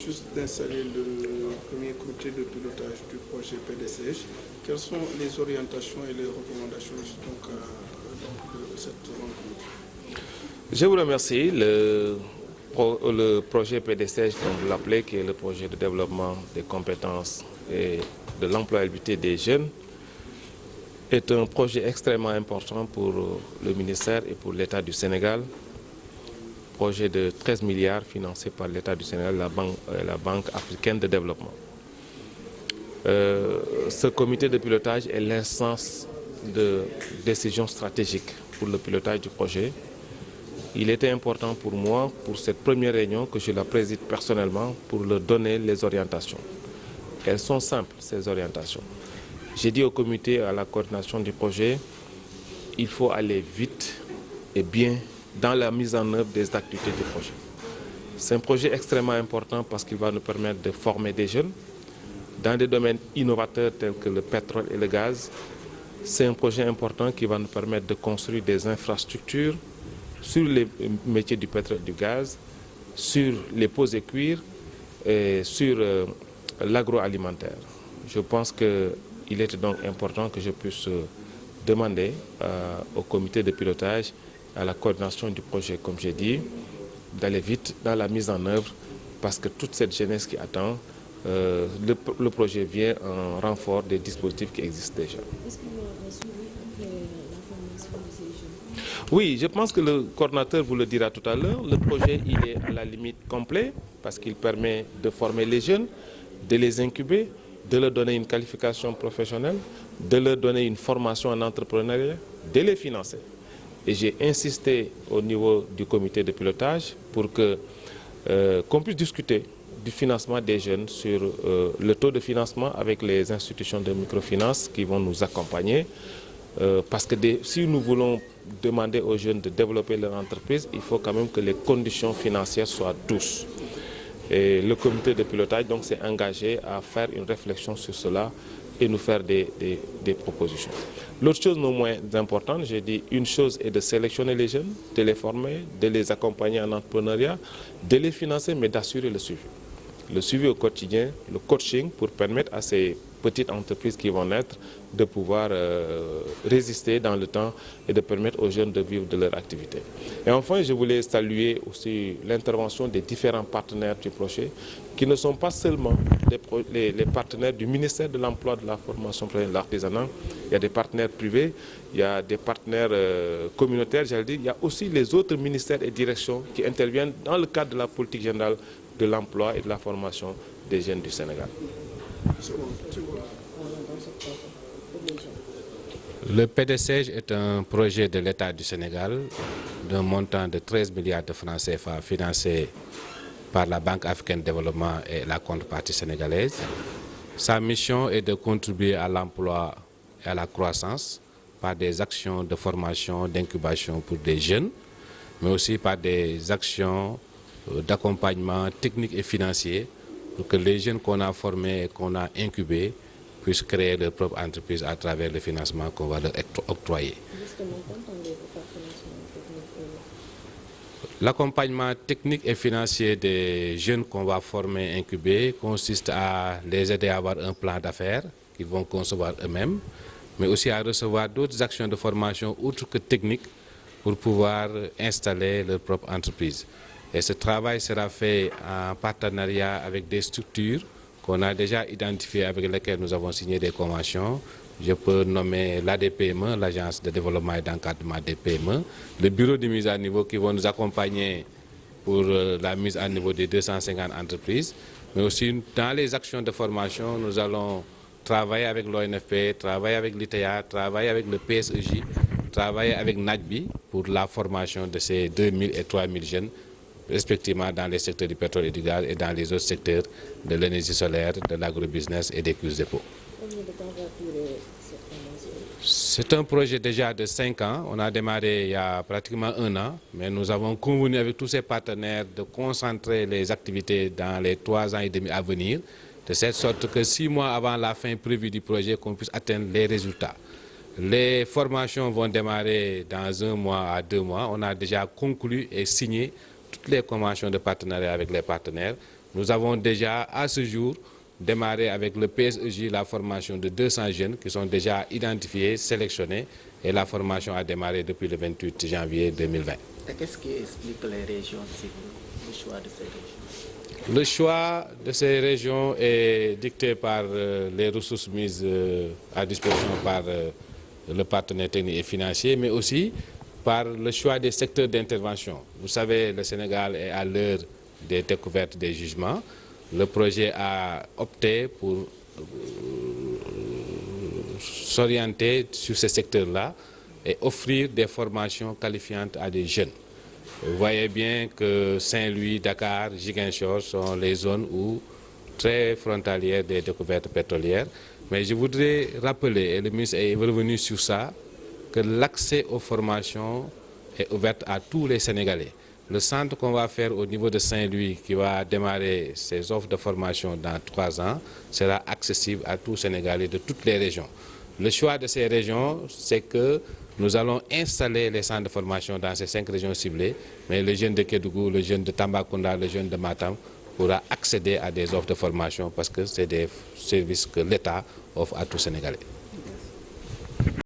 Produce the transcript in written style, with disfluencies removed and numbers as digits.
juste d'installer le premier comité de pilotage du projet PDCG. Quelles sont les orientations et les recommandations donc, de cette rencontre? Je vous remercie. Le projet PDCG, comme vous l'appelez, qui est le projet de développement des compétences et de l'employabilité des jeunes, est un projet extrêmement important pour le ministère et pour l'État du Sénégal. Projet de 13 milliards financé par l'État du Sénégal, la Banque africaine de développement. Ce comité de pilotage est l'instance de décision stratégique pour le pilotage du projet. Il était important pour moi, pour cette première réunion, que je la préside personnellement pour leur donner les orientations. Elles sont simples, ces orientations. J'ai dit au comité, à la coordination du projet, il faut aller vite et bien dans la mise en œuvre des activités du projet. C'est un projet extrêmement important parce qu'il va nous permettre de former des jeunes dans des domaines innovateurs tels que le pétrole et le gaz. C'est un projet important qui va nous permettre de construire des infrastructures sur les métiers du pétrole et du gaz, sur les peaux et cuirs et sur l'agroalimentaire. Je pense qu'il était donc important que je puisse demander au comité de pilotage, à la coordination du projet, comme j'ai dit, d'aller vite dans la mise en œuvre parce que toute cette jeunesse qui attend, le projet vient en renfort des dispositifs qui existent déjà. Est-ce qu'il y a suivi la formation de ces jeunes? Oui, je pense que le coordinateur vous le dira tout à l'heure. Le projet, il est à la limite complet parce qu'il permet de former les jeunes, de les incuber, de leur donner une qualification professionnelle, de leur donner une formation en entrepreneuriat, de les financer. Et j'ai insisté au niveau du comité de pilotage pour qu'on puisse discuter du financement des jeunes sur le taux de financement avec les institutions de microfinance qui vont nous accompagner. Parce que si nous voulons demander aux jeunes de développer leur entreprise, il faut quand même que les conditions financières soient douces. Et le comité de pilotage donc s'est engagé à faire une réflexion sur cela et nous faire des propositions. L'autre chose non moins importante, j'ai dit, une chose est de sélectionner les jeunes, de les former, de les accompagner en entrepreneuriat, de les financer, mais d'assurer le suivi. Le suivi au quotidien, le coaching pour permettre à ces petites entreprises qui vont naître de pouvoir résister dans le temps et de permettre aux jeunes de vivre de leur activité. Et enfin, je voulais saluer aussi l'intervention des différents partenaires du projet qui ne sont pas seulement les partenaires du ministère de l'Emploi, de la Formation et de l'Artisanat. Il y a des partenaires privés, il y a des partenaires communautaires, j'allais dire. Il y a aussi les autres ministères et directions qui interviennent dans le cadre de la politique générale de l'emploi et de la formation des jeunes du Sénégal. Le PDCG est un projet de l'État du Sénégal d'un montant de 13 milliards de francs CFA financé par la Banque africaine de développement et la contrepartie sénégalaise. Sa mission est de contribuer à l'emploi et à la croissance par des actions de formation, d'incubation pour des jeunes, mais aussi par des actions d'accompagnement technique et financier pour que les jeunes qu'on a formés et qu'on a incubés puissent créer leur propre entreprise à travers le financement qu'on va leur octroyer. L'accompagnement technique et financier des jeunes qu'on va former et incuber consiste à les aider à avoir un plan d'affaires qu'ils vont concevoir eux-mêmes, mais aussi à recevoir d'autres actions de formation autres que techniques pour pouvoir installer leur propre entreprise. Et ce travail sera fait en partenariat avec des structures qu'on a déjà identifiées avec lesquelles nous avons signé des conventions. Je peux nommer l'ADPME, l'Agence de développement et d'encadrement des PME, le bureau de mise à niveau qui vont nous accompagner pour la mise à niveau des 250 entreprises. Mais aussi dans les actions de formation, nous allons travailler avec l'ONFP, travailler avec l'ITEA, travailler avec le PSEJ, travailler avec NADBI pour la formation de ces 2000 et 3000 jeunes, respectivement dans les secteurs du pétrole et du gaz et dans les autres secteurs de l'énergie solaire, de l'agrobusiness et des cuves de peau. C'est un projet déjà de 5 ans. On a démarré il y a pratiquement 1 an, mais nous avons convenu avec tous ces partenaires de concentrer les activités dans les 3 ans et demi à venir, de cette sorte que 6 mois avant la fin prévue du projet, qu'on puisse atteindre les résultats. Les formations vont démarrer dans 1 mois à 2 mois. On a déjà conclu et signé toutes les conventions de partenariat avec les partenaires. Nous avons déjà, à ce jour, démarré avec le PSEJ la formation de 200 jeunes qui sont déjà identifiés, sélectionnés, et la formation a démarré depuis le 28 janvier 2020. Et qu'est-ce qui explique les régions cibles, le choix de ces régions? Le choix de ces régions est dicté par les ressources mises à disposition par le partenaire technique et financier, mais aussi par le choix des secteurs d'intervention. Vous savez, le Sénégal est à l'heure des découvertes des jugements. Le projet a opté pour s'orienter sur ces secteurs-là et offrir des formations qualifiantes à des jeunes. Vous voyez bien que Saint-Louis, Dakar, Ziguinchor sont les zones où très frontalières des découvertes pétrolières. Mais je voudrais rappeler, et le ministre est revenu sur ça, que l'accès aux formations est ouvert à tous les Sénégalais. Le centre qu'on va faire au niveau de Saint-Louis, qui va démarrer ses offres de formation dans 3 ans, sera accessible à tous les Sénégalais de toutes les régions. Le choix de ces régions, c'est que nous allons installer les centres de formation dans ces 5 régions ciblées, mais le jeune de Kédougou, le jeune de Tambacounda, le jeune de Matam pourra accéder à des offres de formation parce que c'est des services que l'État offre à tous les Sénégalais.